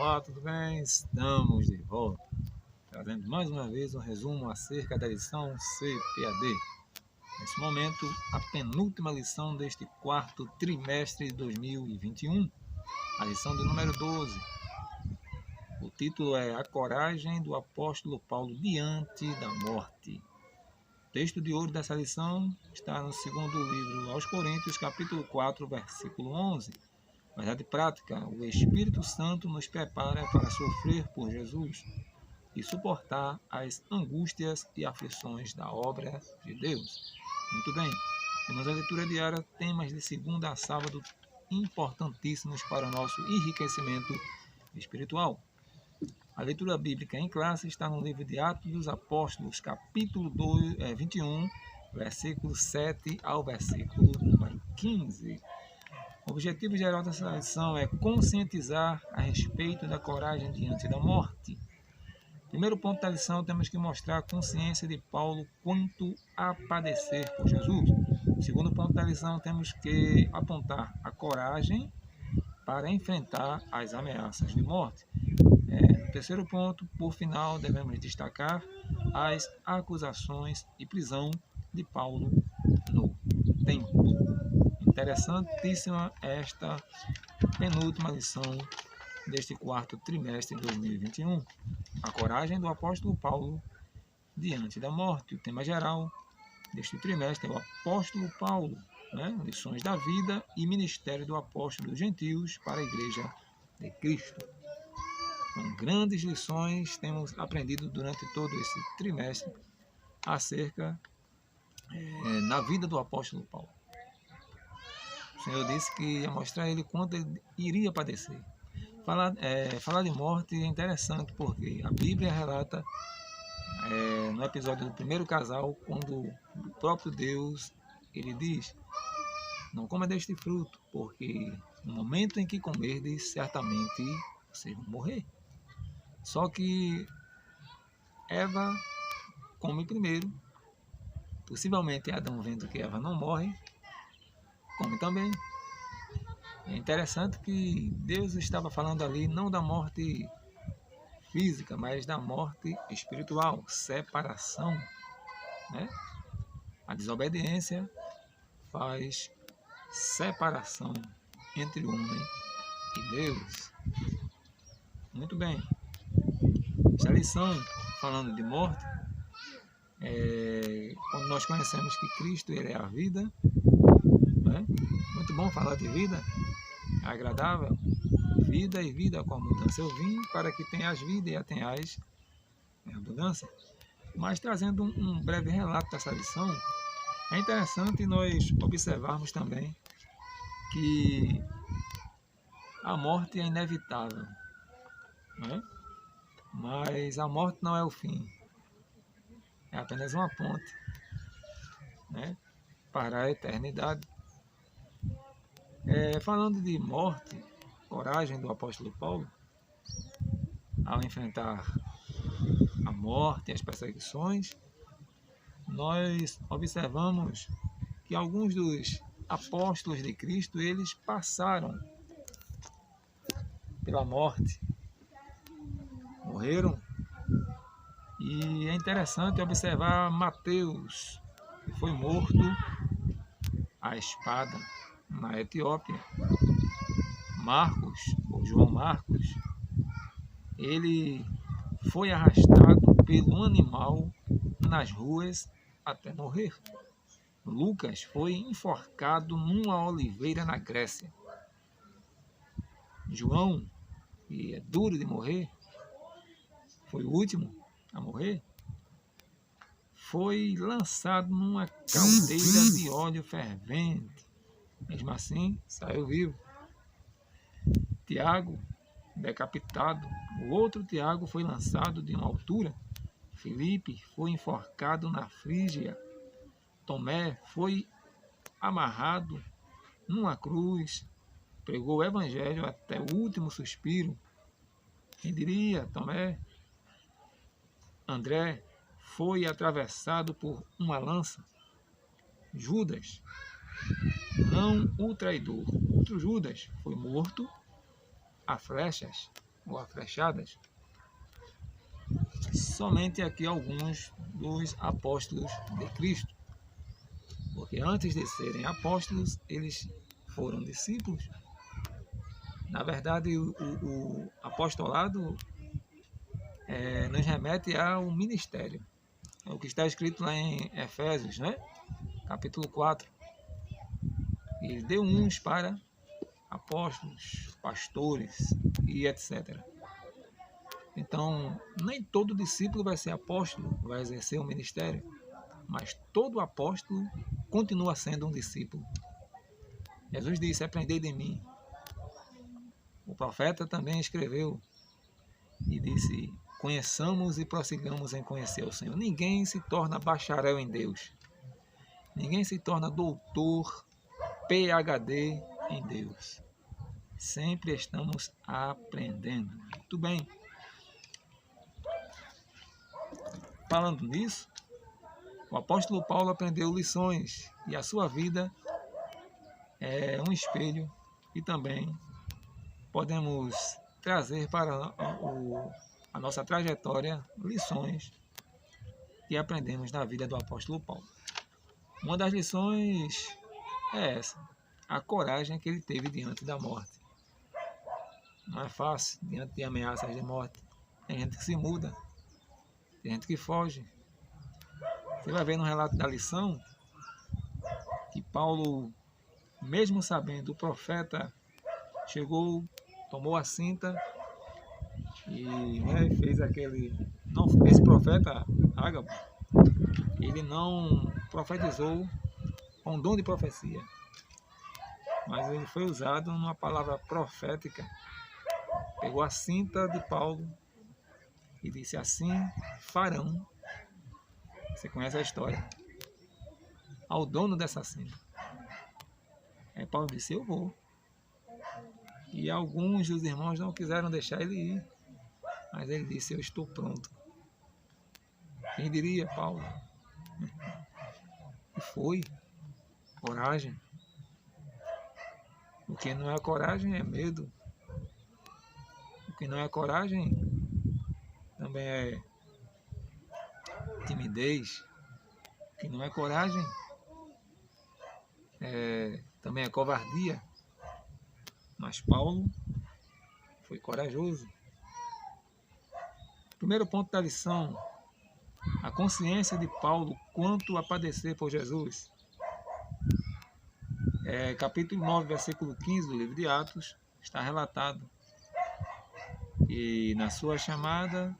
Olá, tudo bem? Estamos de volta, trazendo mais uma vez um resumo acerca da lição CPAD. Nesse momento, a penúltima lição deste quarto trimestre de 2021, a lição de número 12. O título é A Coragem do Apóstolo Paulo Diante da Morte. O texto de ouro dessa lição está no segundo livro aos Coríntios, capítulo 4, versículo 11. Verdade prática, o Espírito Santo nos prepara para sofrer por Jesus e suportar as angústias e aflições da obra de Deus. Muito bem, temos a leitura diária, temas de segunda a sábado importantíssimos para o nosso enriquecimento espiritual. A leitura bíblica em classe está no livro de Atos dos Apóstolos, capítulo 21, versículo 7 ao versículo número 15. O objetivo geral dessa lição é conscientizar a respeito da coragem diante da morte. Primeiro ponto da lição, temos que mostrar a consciência de Paulo quanto a padecer por Jesus. Segundo ponto da lição, temos que apontar a coragem para enfrentar as ameaças de morte. No terceiro ponto, por final, devemos destacar as acusações e prisão de Paulo no templo. Interessantíssima esta penúltima lição deste quarto trimestre de 2021. A coragem do apóstolo Paulo diante da morte. O tema geral deste trimestre é o apóstolo Paulo, lições da vida e ministério do apóstolo dos gentios para a igreja de Cristo. Então, grandes lições temos aprendido durante todo esse trimestre acerca da vida do apóstolo Paulo. O Senhor disse que ia mostrar a ele quanto ele iria padecer. Falar de morte é interessante porque a Bíblia relata no episódio do primeiro casal, quando o próprio Deus ele diz: não coma deste fruto, porque no momento em que comerdes, certamente vocês vão morrer. Só que Eva come primeiro, possivelmente Adão, vendo que Eva não morre, come também. É interessante que Deus estava falando ali não da morte física, mas da morte espiritual, separação. A desobediência faz separação entre o homem e Deus. Muito bem. Esta lição, falando de morte, quando nós conhecemos que Cristo ele é a vida, muito bom falar de vida, é agradável, vida e vida com abundância eu vim, para que tenhas vida e a tenhas em abundância. Mas trazendo um breve relato dessa lição, é interessante nós observarmos também que a morte é inevitável, mas a morte não é o fim, é apenas uma ponte para a eternidade. Falando de morte, coragem do apóstolo Paulo, ao enfrentar a morte e as perseguições, nós observamos que alguns dos apóstolos de Cristo, eles passaram pela morte, morreram. E é interessante observar Mateus, que foi morto à espada na Etiópia. Marcos, ou João Marcos, ele foi arrastado pelo animal nas ruas até morrer. Lucas foi enforcado numa oliveira na Grécia. João, que é duro de morrer, foi o último a morrer, foi lançado numa caldeira de óleo fervente. Mesmo assim, saiu vivo. Tiago, decapitado. O outro Tiago foi lançado de uma altura. Filipe foi enforcado na Frígia. Tomé foi amarrado numa cruz. Pregou o evangelho até o último suspiro. Quem diria, Tomé? André foi atravessado por uma lança. Judas, não o traidor, outro Judas, foi morto a flechas. ou aflechadas, somente aqui alguns dos apóstolos de Cristo. Porque antes de serem apóstolos, eles foram discípulos. Na verdade, o apostolado nos remete ao ministério. É o que está escrito lá em Efésios, né? Capítulo 4. Ele deu uns para apóstolos, pastores e etc. Então, nem todo discípulo vai ser apóstolo, vai exercer o ministério, mas todo apóstolo continua sendo um discípulo. Jesus disse: aprendei de mim. O profeta também escreveu e disse: conheçamos e prossigamos em conhecer o Senhor. Ninguém se torna bacharel em Deus. Ninguém se torna doutor, PhD em Deus. Sempre estamos aprendendo. Muito bem. Falando nisso, o apóstolo Paulo aprendeu lições e a sua vida é um espelho e também podemos trazer para a nossa trajetória lições que aprendemos na vida do apóstolo Paulo. Uma das lições é essa, a coragem que ele teve diante da morte. Não é fácil, diante de ameaças de morte. Tem gente que se muda, tem gente que foge. Você vai ver no relato da lição que Paulo, mesmo sabendo, o profeta chegou, tomou a cinta e fez aquele... Não, esse profeta, Ágabo, ele não profetizou com dom de profecia, mas ele foi usado numa palavra profética. Pegou a cinta de Paulo e disse: assim farão. Você conhece a história. Ao dono dessa cinta. Aí Paulo disse: eu vou. E alguns dos irmãos não quiseram deixar ele ir, mas ele disse: eu estou pronto. Quem diria, Paulo? E foi. Coragem. O que não é coragem é medo. O que não é coragem também é timidez. O que não é coragem também é covardia. Mas Paulo foi corajoso. Primeiro ponto da lição: a consciência de Paulo quanto a padecer por Jesus. Capítulo 9, versículo 15 do livro de Atos, está relatado que na sua chamada,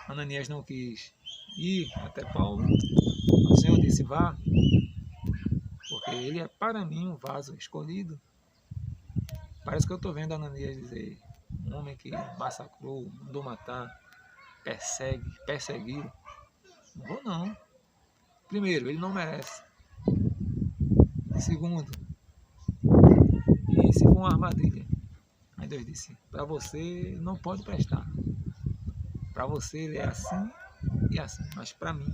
Ananias não quis ir até Paulo. O Senhor disse: vá, porque ele é para mim um vaso escolhido. Parece que eu estou vendo Ananias dizer: um homem que massacrou, mandou matar, perseguiu. Não vou não. Primeiro, ele não merece. Segundo, e se for uma armadilha? Aí Deus disse: para você não pode prestar. Para você ele é assim e assim, mas para mim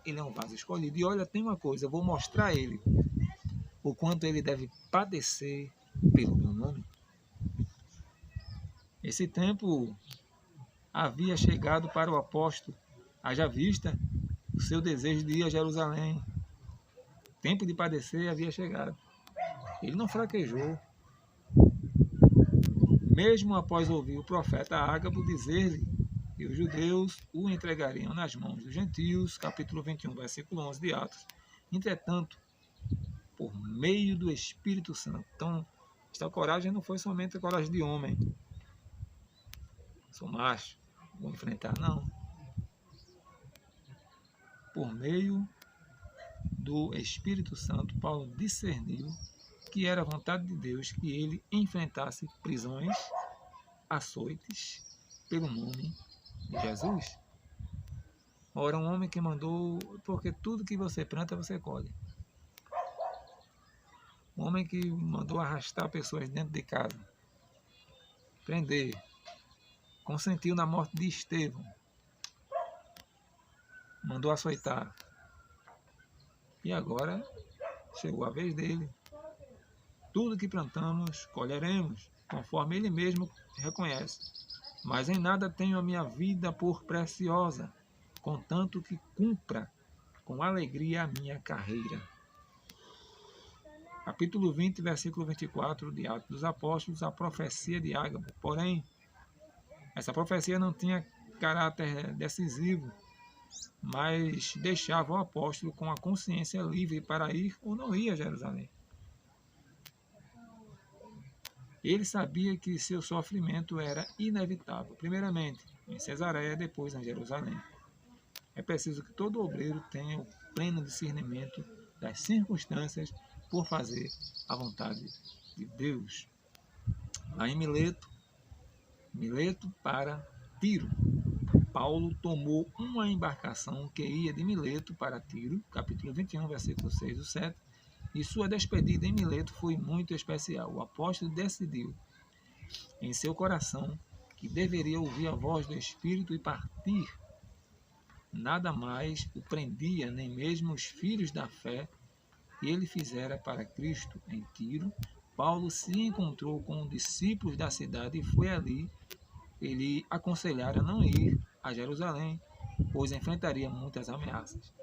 ele é um vaso escolhido. E olha, tem uma coisa, eu vou mostrar a ele o quanto ele deve padecer pelo meu nome. Esse tempo havia chegado para o apóstolo, haja vista o seu desejo de ir a Jerusalém. O tempo de padecer havia chegado. Ele não fraquejou. Mesmo após ouvir o profeta Ágabo dizer-lhe que os judeus o entregariam nas mãos dos gentios, capítulo 21, versículo 11 de Atos. Entretanto, por meio do Espírito Santo. Então, esta coragem não foi somente a coragem de homem. Sou macho, vou enfrentar, não. Por meio do Espírito Santo, Paulo discerniu que era a vontade de Deus que ele enfrentasse prisões, açoites, pelo nome de Jesus. Ora, um homem que mandou, porque tudo que você planta, você colhe. Um homem que mandou arrastar pessoas dentro de casa, prender, consentiu na morte de Estevão, mandou açoitar. E agora chegou a vez dele. Tudo que plantamos, colheremos, conforme ele mesmo reconhece. Mas em nada tenho a minha vida por preciosa, contanto que cumpra com alegria a minha carreira. Capítulo 20, versículo 24 de Atos dos Apóstolos, a profecia de Ágabo. Porém, essa profecia não tinha caráter decisivo, mas deixava o apóstolo com a consciência livre para ir ou não ir a Jerusalém. Ele sabia que seu sofrimento era inevitável, primeiramente em Cesareia, depois em Jerusalém. É preciso que todo obreiro tenha o pleno discernimento das circunstâncias por fazer a vontade de Deus. Lá em Mileto para Tiro, Paulo tomou uma embarcação que ia de Mileto para Tiro, capítulo 21, versículo 6 e 7, e sua despedida em Mileto foi muito especial. O apóstolo decidiu em seu coração que deveria ouvir a voz do Espírito e partir. Nada mais o prendia, nem mesmo os filhos da fé que ele fizera para Cristo. Em Tiro, Paulo se encontrou com discípulos da cidade e foi ali ele aconselhara não ir a Jerusalém, pois enfrentaria muitas ameaças.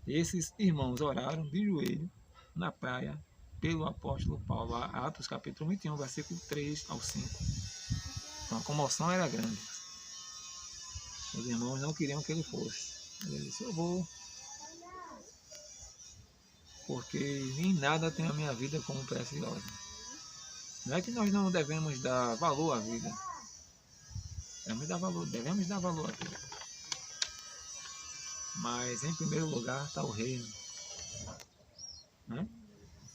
Esses irmãos oraram de joelho na praia pelo apóstolo Paulo, Atos capítulo 21, versículo 3 ao 5. Então a comoção era grande. Os irmãos não queriam que ele fosse. Ele disse, eu vou, porque em nada tenho a minha vida como preciosa. Não é que nós não devemos dar valor à vida. Devemos dar valor à vida. Mas em primeiro lugar está o reino. Né?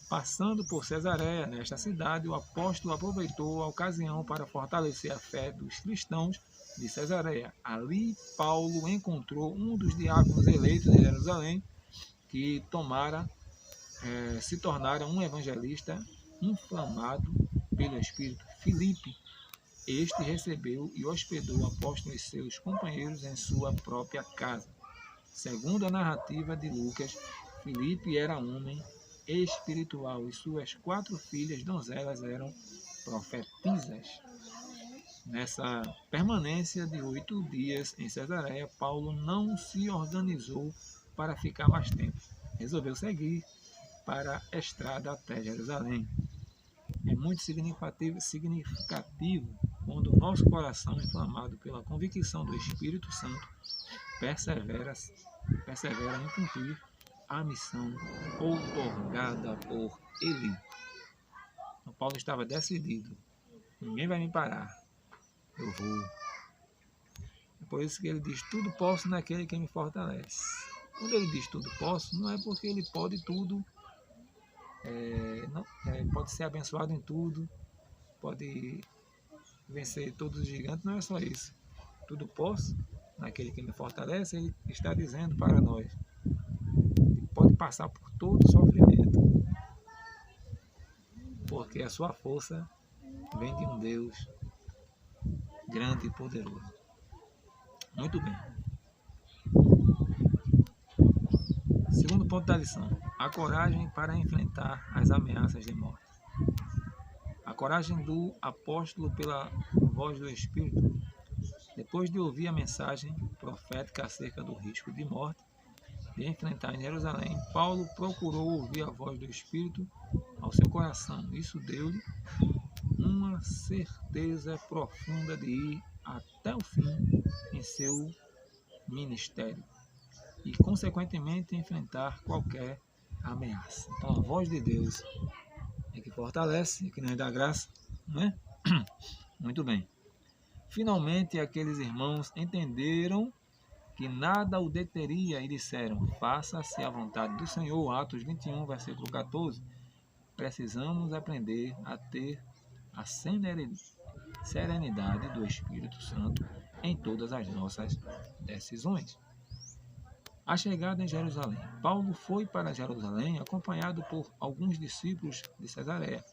Passando por Cesareia, nesta cidade, o apóstolo aproveitou a ocasião para fortalecer a fé dos cristãos de Cesareia. Ali, Paulo encontrou um dos diáconos eleitos de Jerusalém, que se tornara um evangelista inflamado pelo Espírito. Filipe, este recebeu e hospedou o apóstolo e seus companheiros em sua própria casa. Segundo a narrativa de Lucas, Filipe era homem espiritual e suas 4 filhas donzelas eram profetisas. Nessa permanência de 8 dias em Cesareia, Paulo não se organizou para ficar mais tempo. Resolveu seguir para a estrada até Jerusalém. É muito significativo quando o nosso coração, inflamado pela convicção do Espírito Santo, persevera em cumprir a missão outorgada por ele. Então, Paulo estava decidido. Ninguém vai me parar. Eu vou. É por isso que ele diz, tudo posso naquele que me fortalece. Quando ele diz tudo posso, não é porque ele pode tudo, pode ser abençoado em tudo, pode vencer todos os gigantes, não é só isso. Tudo posso naquele que me fortalece, ele está dizendo para nós, ele pode passar por todo sofrimento, porque a sua força vem de um Deus grande e poderoso. Muito bem. Segundo ponto da lição, a coragem para enfrentar as ameaças de morte. A coragem do apóstolo pela voz do Espírito. Depois de ouvir a mensagem profética acerca do risco de morte de enfrentar em Jerusalém, Paulo procurou ouvir a voz do Espírito ao seu coração. Isso deu-lhe uma certeza profunda de ir até o fim em seu ministério e, consequentemente, enfrentar qualquer ameaça. Então, a voz de Deus é que fortalece, é que nos dá graça, não é? Muito bem. Finalmente, aqueles irmãos entenderam que nada o deteria e disseram, faça-se a vontade do Senhor. Atos 21, versículo 14. Precisamos aprender a ter a serenidade do Espírito Santo em todas as nossas decisões. A chegada em Jerusalém. Paulo foi para Jerusalém acompanhado por alguns discípulos de Cesareia.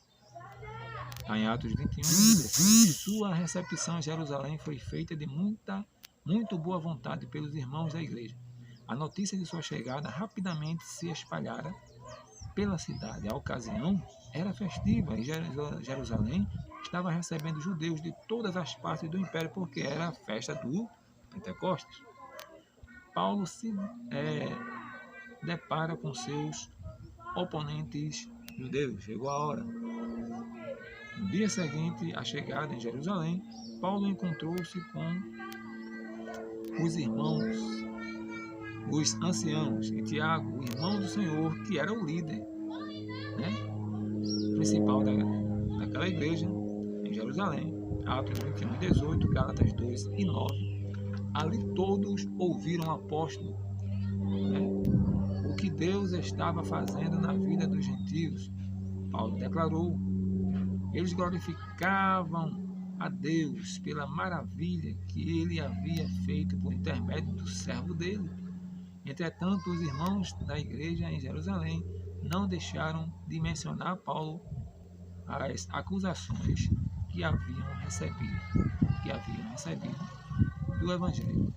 Em Atos 21, 16, sua recepção em Jerusalém foi feita de muito boa vontade pelos irmãos da igreja. A notícia de sua chegada rapidamente se espalhara pela cidade. A ocasião era festiva e Jerusalém estava recebendo judeus de todas as partes do império, porque era a festa do Pentecostes. Paulo se depara com seus oponentes judeus. Chegou a hora. No dia seguinte à chegada em Jerusalém, Paulo encontrou-se com os irmãos, os anciãos, e Tiago, o irmão do Senhor, que era o líder, principal daquela igreja em Jerusalém. Atos 21 e 18, Gálatas 2 e 9. Ali todos ouviram o apóstolo, o que Deus estava fazendo na vida dos gentios. Paulo declarou: eles glorificavam a Deus pela maravilha que ele havia feito por intermédio do servo dele. Entretanto, os irmãos da igreja em Jerusalém não deixaram de mencionar Paulo as acusações que haviam recebido do Evangelho.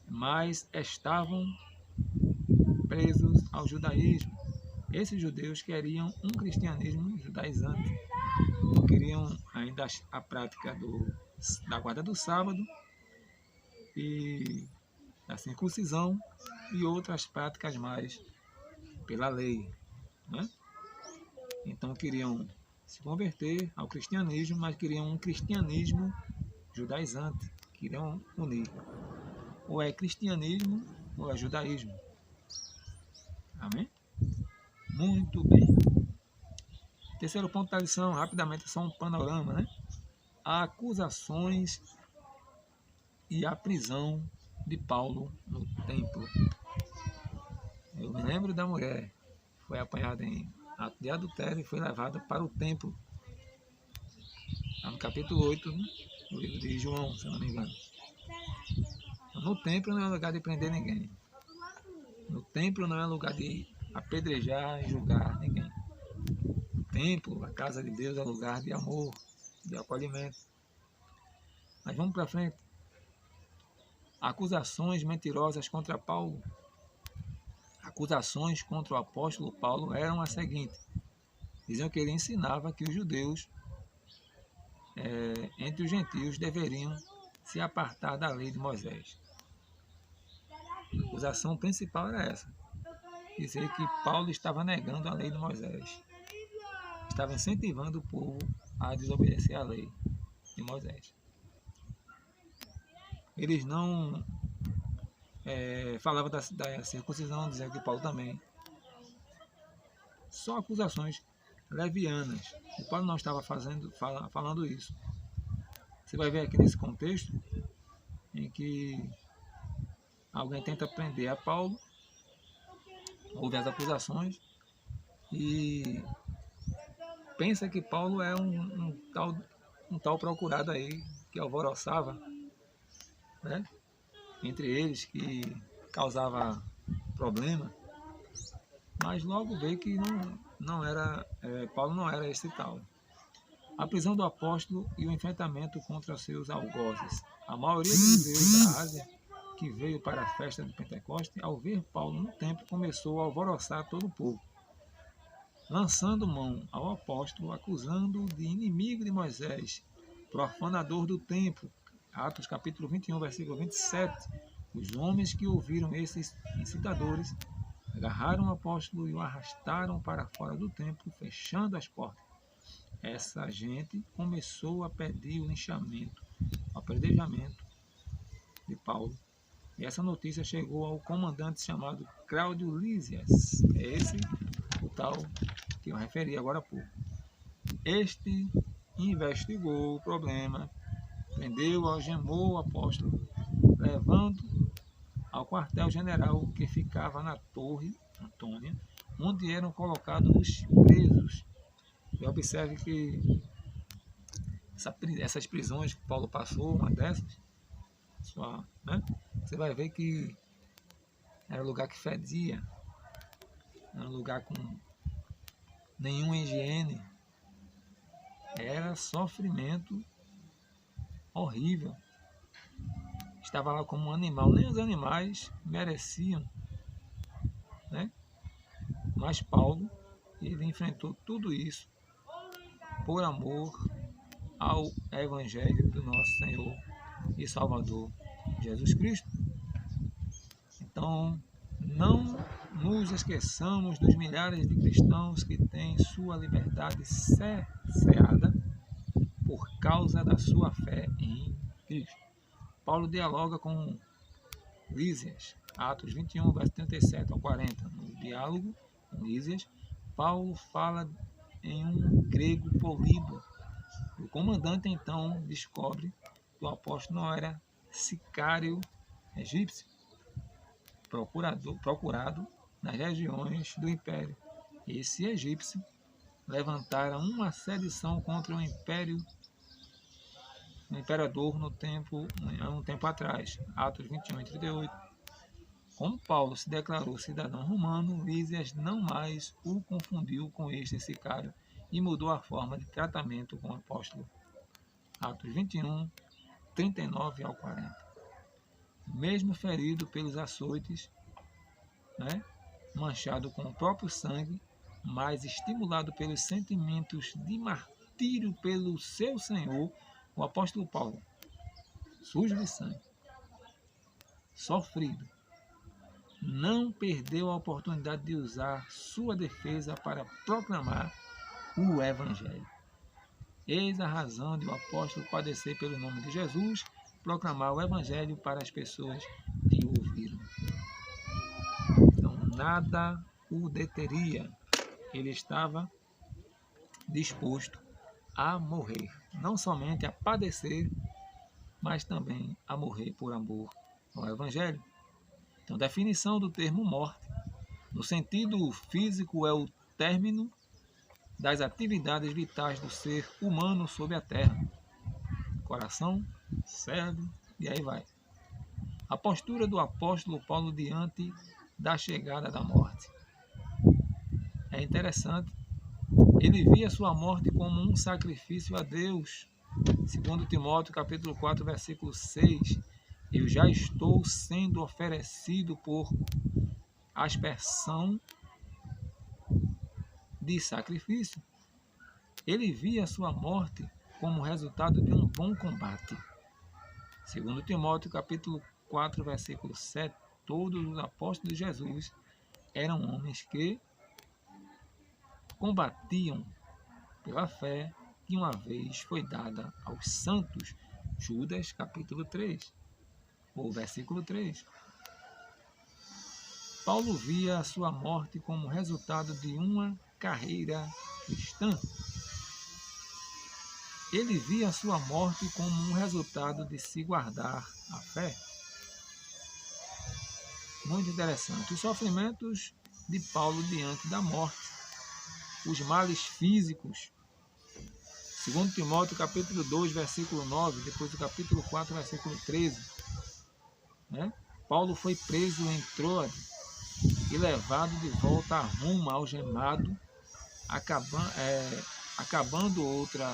Mas estavam presos ao judaísmo. Esses judeus queriam um cristianismo judaizante. Não queriam ainda a prática da guarda do sábado e da circuncisão e outras práticas mais pela lei. Então queriam se converter ao cristianismo, mas queriam um cristianismo judaizante. Queriam unir. Ou é cristianismo ou é judaísmo. Amém? Muito bem. Terceiro ponto da lição, rapidamente, só um panorama, Acusações e a prisão de Paulo no templo. Eu me lembro da mulher que foi apanhada em ato de adultério e foi levada para o templo. Está no capítulo 8, no livro de João, se eu não me engano. No templo não é lugar de prender ninguém. No templo não é lugar de apedrejar e julgar ninguém. O templo, a casa de Deus, é lugar de amor, de acolhimento. Mas vamos para frente. Acusações mentirosas contra Paulo. Acusações contra o apóstolo Paulo eram as seguintes. Diziam que ele ensinava que os judeus, entre os gentios, deveriam se apartar da lei de Moisés. A acusação principal era essa. Dizer que Paulo estava negando a lei de Moisés. Estava incentivando o povo a desobedecer à lei de Moisés. Eles não falavam da circuncisão, diziam que Paulo também. Só acusações levianas. E Paulo não estava falando isso. Você vai ver aqui nesse contexto em que alguém tenta prender a Paulo, ouve as acusações e pensa que Paulo é um tal procurado aí que alvoroçava, entre eles, que causava problema, mas logo veio que não era, Paulo não era esse tal. A prisão do apóstolo e o enfrentamento contra seus algozes. A maioria dos judeus da Ásia que veio para a festa de Pentecostes, ao ver Paulo no templo, começou a alvoroçar todo o povo, lançando mão ao apóstolo, acusando-o de inimigo de Moisés, profanador do templo. Atos capítulo 21, versículo 27. Os homens que ouviram esses incitadores agarraram o apóstolo e o arrastaram para fora do templo, fechando as portas. Essa gente começou a pedir o linchamento, o apedrejamento de Paulo. E essa notícia chegou ao comandante chamado Cláudio Lísias. É esse o tal que eu referi agora há pouco. Este investigou o problema, prendeu, algemou o apóstolo, levando ao quartel-general que ficava na Torre Antônia, onde eram colocados os presos. E observe que essas prisões que Paulo passou, uma dessas, você vai ver que era um lugar que fedia, era um lugar com nenhuma higiene, era sofrimento horrível. Estava lá como um animal, nem os animais mereciam Mas Paulo, ele enfrentou tudo isso por amor ao Evangelho do nosso Senhor e Salvador Jesus Cristo. Então, não nos esqueçamos dos milhares de cristãos que têm sua liberdade cerceada por causa da sua fé em Cristo. Paulo dialoga com Lísias, Atos 21, verso 37 ao 40. No diálogo com Lísias, Paulo fala em um grego polido. O comandante então descobre que o apóstolo não era sicário egípcio, procurado nas regiões do império. Esse egípcio levantara uma sedição contra o imperador um tempo atrás, Atos 21 e 38. Como Paulo se declarou cidadão romano, Lísias não mais o confundiu com este sicário e mudou a forma de tratamento com o apóstolo. Atos 21, 39 ao 40. Mesmo ferido pelos açoites, manchado com o próprio sangue, mas estimulado pelos sentimentos de martírio pelo seu Senhor, o apóstolo Paulo, sujo de sangue, sofrido, não perdeu a oportunidade de usar sua defesa para proclamar o Evangelho. Eis a razão de o apóstolo padecer pelo nome de Jesus, proclamar o Evangelho para as pessoas que o ouviram. Então, nada o deteria. Ele estava disposto a morrer, não somente a padecer, mas também a morrer por amor ao Evangelho. Então, a definição do termo morte, no sentido físico, é o término das atividades vitais do ser humano sobre a terra. Coração, cérebro, e aí vai. A postura do apóstolo Paulo diante da chegada da morte. É interessante. Ele via sua morte como um sacrifício a Deus. Segundo Timóteo, capítulo 4, versículo 6. Eu já estou sendo oferecido por aspersão de sacrifício. Ele via sua morte como resultado de um bom combate. Segundo Timóteo, capítulo 4, versículo 7, todos os apóstolos de Jesus eram homens que combatiam pela fé que uma vez foi dada aos santos. Judas, capítulo 3, ou versículo 3. Paulo via a sua morte como resultado de uma carreira cristã. Ele via a sua morte como um resultado de se guardar a fé. Muito interessante. Os sofrimentos de Paulo diante da morte. Os males físicos. Segundo Timóteo, capítulo 2, versículo 9, depois do capítulo 4, versículo 13. Paulo foi preso em Troade e levado de volta a Roma, algemado, acabando outra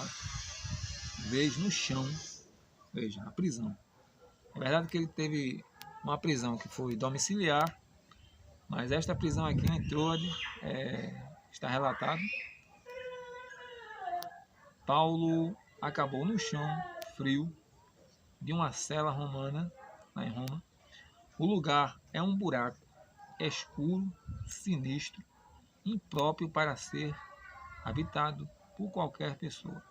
vez no chão, veja, na prisão. É verdade que ele teve uma prisão que foi domiciliar, mas esta prisão aqui em Troade está relatado. Paulo acabou no chão frio de uma cela romana, lá em Roma. O lugar é um buraco escuro, sinistro, impróprio para ser habitado por qualquer pessoa.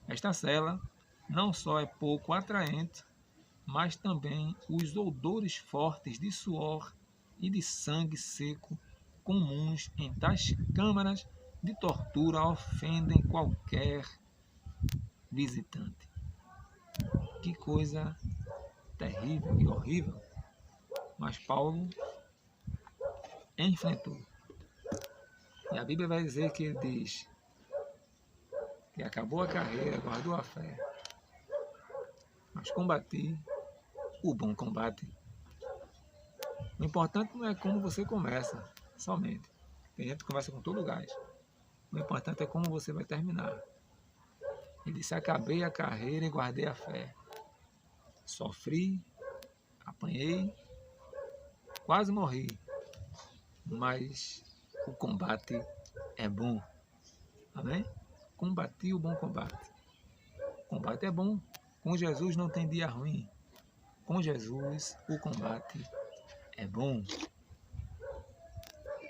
Esta cela não só é pouco atraente, mas também os odores fortes de suor e de sangue seco comuns em tais câmaras de tortura ofendem qualquer visitante. Que coisa terrível e horrível. Mas Paulo enfrentou. E a Bíblia vai dizer que ele diz que acabou a carreira, guardou a fé, mas combati o bom combate. O importante não é como você começa, somente. Tem gente que começa com todo o gás. O importante é como você vai terminar. Ele disse, acabei a carreira e guardei a fé. Sofri, apanhei, quase morri. mas o combate é bom. Amém? Combati o bom combate. O combate é bom. Com Jesus não tem dia ruim. Com Jesus o combate é bom.